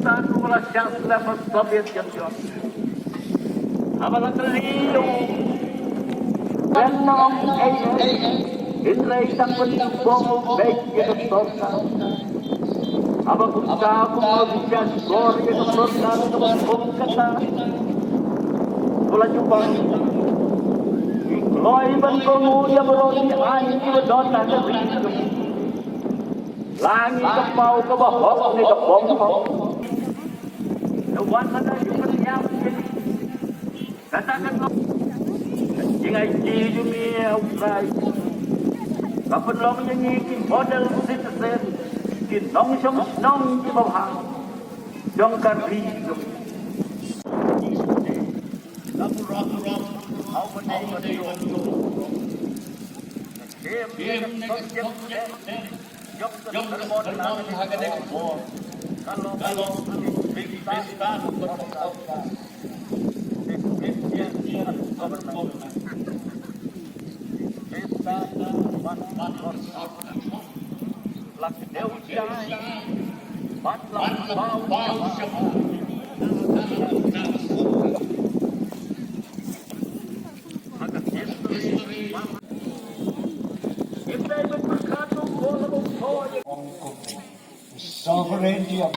Стану властям Советским Союзом. А Балакалию, Венном, Инрейта по-любому веки до а Бакутаку сейчас горье до Бакутката. Пулачупан. И Клойбан Кому я вроде Ани Дота Гавриком. Langit kepau ke bawah ni ke bawah. Dewan mana yang katakan jangan jadi dunia ukai. Kapan lo menyanyi model citizen di nong di bawah. Jongkar hidup. Lapu apa ni Game Jom termohon harga dekor. Kalau bisa berkomunikasi. Dia berkomunikasi. Kita manfaatkan lak dewjai. Matlam bau sovereignty of